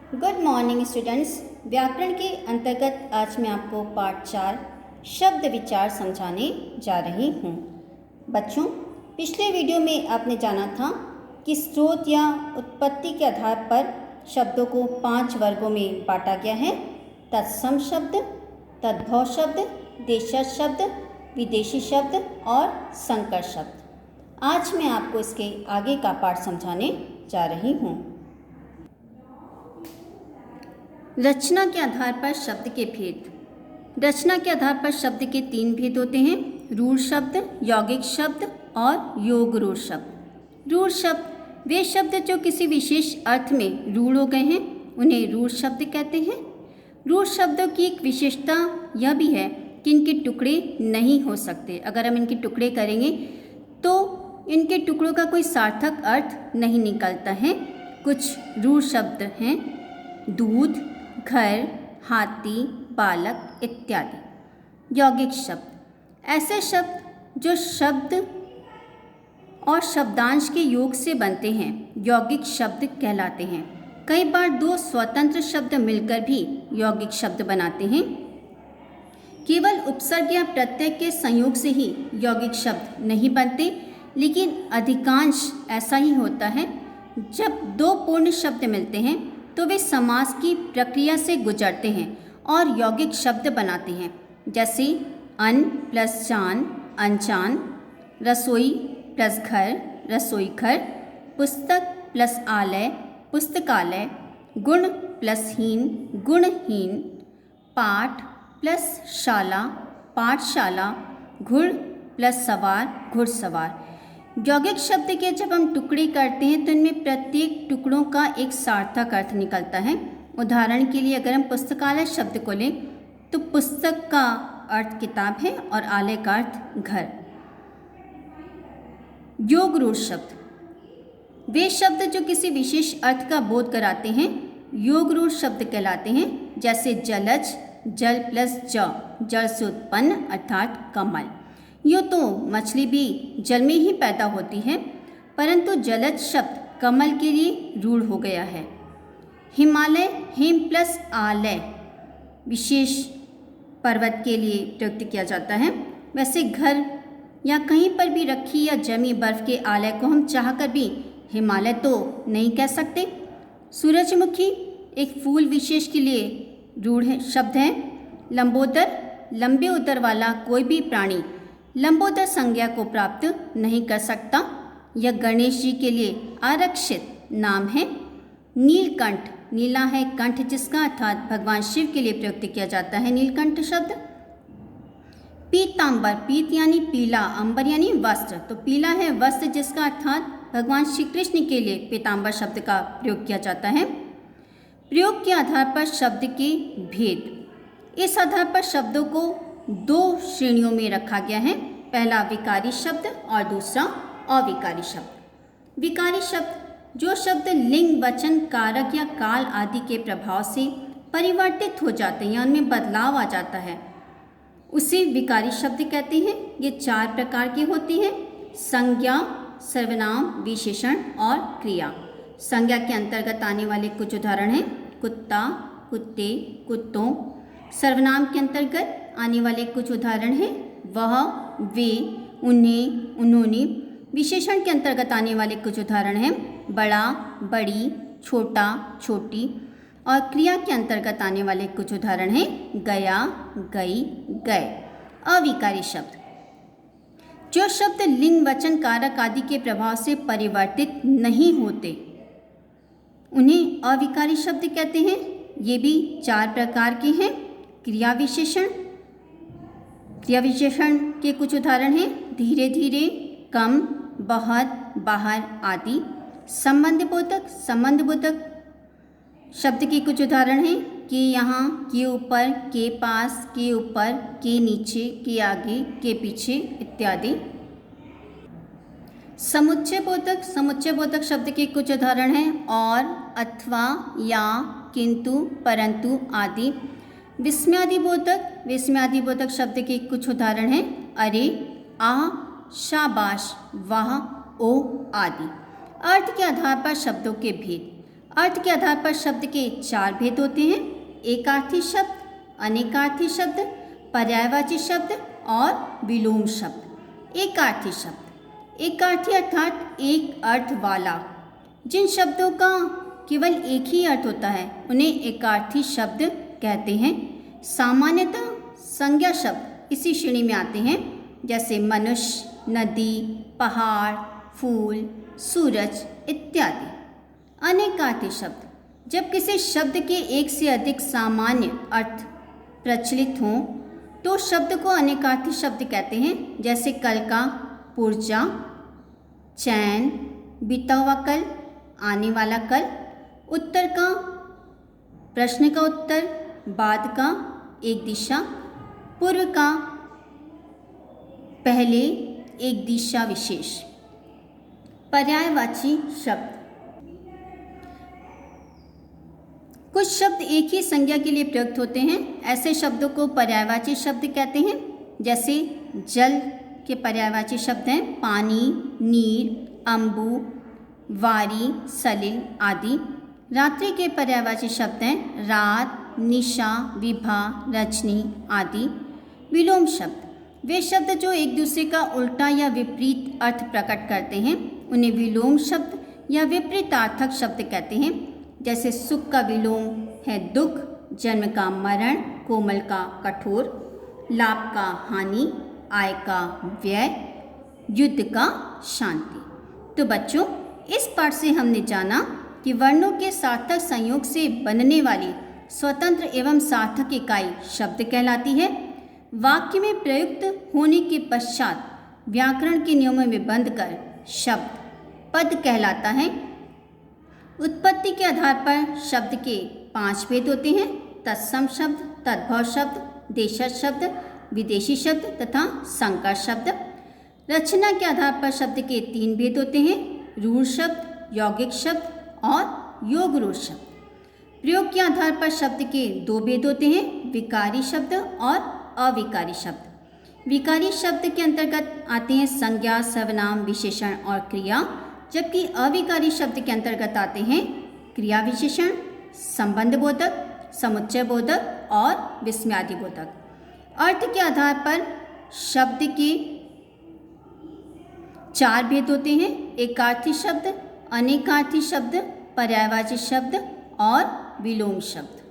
Good morning students. व्याकरण के अंतर्गत आज मैं आपको पाठ 4 शब्द विचार समझाने जा रही हूँ। बच्चों, पिछले वीडियो में आपने जाना था कि स्रोत या उत्पत्ति के आधार पर शब्दों को 5 वर्गों में बांटा गया है। तत्सम शब्द, तद्भव शब्द, देशज शब्द, विदेशी शब्द और संकर शब्द। आज मैं आपको इसके आगे का पाठ समझाने जा रही हूँ। रचना के आधार पर शब्द के भेद। रचना के आधार पर शब्द के 3 भेद होते हैं: रूढ़ शब्द, यौगिक शब्द और योग रूढ़ शब्द। रूढ़ शब्द वे शब्द जो किसी विशेष अर्थ में रूढ़ हो गए हैं, उन्हें रूढ़ शब्द कहते हैं। रूढ़ शब्दों की एक विशेषता यह भी है कि इनके टुकड़े नहीं हो सकते। अगर हम इनके टुकड़े करेंगे तो इनके टुकड़ों का कोई सार्थक अर्थ नहीं निकलता है। कुछ रूढ़ शब्द हैं: दूध, घर, हाथी, बालक इत्यादि। यौगिक शब्द ऐसे शब्द जो शब्द और शब्दांश के योग से बनते हैं, यौगिक शब्द कहलाते हैं। कई बार 2 स्वतंत्र शब्द मिलकर भी यौगिक शब्द बनाते हैं। केवल उपसर्ग या प्रत्यय के संयोग से ही यौगिक शब्द नहीं बनते, लेकिन अधिकांश ऐसा ही होता है। जब 2 पूर्ण शब्द मिलते हैं तो वे समास की प्रक्रिया से गुजरते हैं और यौगिक शब्द बनाते हैं, जैसे अन प्लस जान, अनजान, रसोई प्लस घर, रसोई घर, पुस्तक प्लस आलय, पुस्तकालय, गुण प्लस हीन, गुणहीन, पाठ प्लस शाला, पाठशाला, घुड़ प्लस सवार, घुड़सवार। यौगिक शब्द के जब हम टुकड़े करते हैं तो इनमें प्रत्येक टुकड़ों का एक सार्थक अर्थ निकलता है। उदाहरण के लिए अगर हम पुस्तकालय शब्द को लें तो पुस्तक का अर्थ किताब है और आलय का अर्थ घर। योग रूढ़ शब्द वे शब्द जो किसी विशेष अर्थ का बोध कराते हैं, योग रूढ़ शब्द कहलाते हैं, जैसे जलज, जल प्लस ज, जल से उत्पन्न अर्थात कमल। यूँ तो मछली भी जल में ही पैदा होती है, परंतु जलज शब्द कमल के लिए रूढ़ हो गया है। हिमालय हिम प्लस आलय विशेष पर्वत के लिए प्रयुक्त किया जाता है। वैसे घर या कहीं पर भी रखी या जमी बर्फ के आलय को हम चाहकर भी हिमालय तो नहीं कह सकते। सूरजमुखी एक फूल विशेष के लिए रूढ़ शब्द है। लंबोदर लंबे उदर वाला कोई भी प्राणी लंबोदर संज्ञा को प्राप्त नहीं कर सकता। यह गणेश जी के लिए आरक्षित नाम है। नीलकंठ, नीला है कंठ जिसका, अर्थात भगवान शिव के लिए प्रयुक्त किया जाता है नीलकंठ शब्द। पीतांबर, पीत यानी पीला, अंबर यानी वस्त्र, तो पीला है वस्त्र जिसका, अर्थात भगवान श्री कृष्ण के लिए पीतांबर शब्द का प्रयोग किया जाता है। प्रयोग के आधार पर शब्द के भेद। इस आधार पर शब्दों को 2 श्रेणियों में रखा गया है। पहला विकारी शब्द और दूसरा अविकारी शब्द। विकारी शब्द जो शब्द लिंग, वचन, कारक या काल आदि के प्रभाव से परिवर्तित हो जाते हैं या उनमें बदलाव आ जाता है, उसे विकारी शब्द कहते हैं। ये 4 प्रकार के होते हैं: संज्ञा, सर्वनाम, विशेषण और क्रिया। संज्ञा के अंतर्गत आने वाले कुछ उदाहरण हैं: कुत्ता, कुत्ते, कुत्तों। सर्वनाम के अंतर्गत आने वाले कुछ उदाहरण हैं: वह, वे, उन्हें, उन्होंने। विशेषण के अंतर्गत आने वाले कुछ उदाहरण हैं: बड़ा, बड़ी, छोटा, छोटी। और क्रिया के अंतर्गत आने वाले कुछ उदाहरण हैं: गया, गई, गए। अविकारी शब्द जो शब्द लिंग, वचन, कारक आदि के प्रभाव से परिवर्तित नहीं होते, उन्हें अविकारी शब्द कहते हैं। ये भी 4 प्रकार के हैं: क्रिया विशेषण। क्रिया विशेषण के कुछ उदाहरण हैं: धीरे धीरे, कम, बहुत, बाहर आदि। संबंधबोधक, संबंधबोधक शब्द के कुछ उदाहरण हैं: के यहाँ, के ऊपर, के पास, के ऊपर, के नीचे, के आगे, के पीछे इत्यादि। समुच्चयबोधक, समुच्चयबोधक शब्द के कुछ उदाहरण हैं: और, अथवा, या, किंतु, परंतु आदि। विस्मयादिबोधक, विस्मयादिबोधक शब्द के कुछ उदाहरण हैं: अरे, आ, शाबाश, वाह, ओ आदि। अर्थ के आधार पर शब्दों के भेद। अर्थ के आधार पर शब्द के 4 भेद होते हैं। एकार्थी शब्द, अनेकार्थी शब्द, पर्यायवाची शब्द और विलोम शब्द। एकार्थी शब्द, एकार्थी अर्थात एक अर्थ वाला। जिन शब्दों का केवल एक ही अर्थ होता है उन्हें एकार्थी शब्द कहते हैं। सामान्यतः संज्ञा शब्द इसी श्रेणी में आते हैं, जैसे मनुष्य, नदी, पहाड़, फूल, सूरज इत्यादि। अनेकार्थी शब्द, जब किसी शब्द के एक से अधिक सामान्य अर्थ प्रचलित हों तो शब्द को अनेकार्थी शब्द कहते हैं, जैसे कल का पुर्जा, चैन, बीता हुआ कल, आने वाला कल, उत्तर का प्रश्न का उत्तर, बाद का एक दिशा, पूर्व का पहले एक दिशा विशेष। पर्यायवाची शब्द, कुछ शब्द एक ही संज्ञा के लिए प्रयुक्त होते हैं, ऐसे शब्दों को पर्यायवाची शब्द कहते हैं। जैसे जल के पर्यायवाची शब्द हैं पानी, नीर, अम्बु, वारी, सलिल आदि। रात्रि के पर्यायवाची शब्द हैं रात, निशा, विभा, रजनी आदि। विलोम शब्द, वे शब्द जो एक दूसरे का उल्टा या विपरीत अर्थ प्रकट करते हैं उन्हें विलोम शब्द या विपरीतार्थक शब्द कहते हैं। जैसे सुख का विलोम है दुख, जन्म का मरण, कोमल का कठोर, लाभ का हानि, आय का व्यय, युद्ध का शांति। तो बच्चों, इस पाठ से हमने जाना कि वर्णों के सार्थक संयोग से बनने वाली स्वतंत्र एवं सार्थक इकाई शब्द कहलाती है। वाक्य में प्रयुक्त होने के पश्चात व्याकरण के नियमों में बंधकर शब्द पद कहलाता है। उत्पत्ति के आधार पर शब्द के 5 भेद होते हैं। तत्सम शब्द, तद्भव शब्द, देशज शब्द, विदेशी शब्द तथा संकर शब्द। रचना के आधार पर शब्द के 3 भेद होते हैं। रूढ़ शब्द, यौगिक शब्द और योग रूढ़ शब्द। प्रयोग के आधार पर शब्द के 2 भेद होते हैं। विकारी शब्द और अविकारी शब्द। विकारी शब्द के अंतर्गत आते हैं संज्ञा, सर्वनाम, विशेषण और क्रिया, जबकि अविकारी शब्द के अंतर्गत आते हैं क्रिया विशेषण, संबंध बोधक, समुच्चय बोधक और विस्मयादि बोधक। अर्थ के आधार पर शब्द के 4 भेद होते हैं। एकार्थी शब्द, अनेकार्थी शब्द, पर्यायवाची शब्द और विलोम शब्द।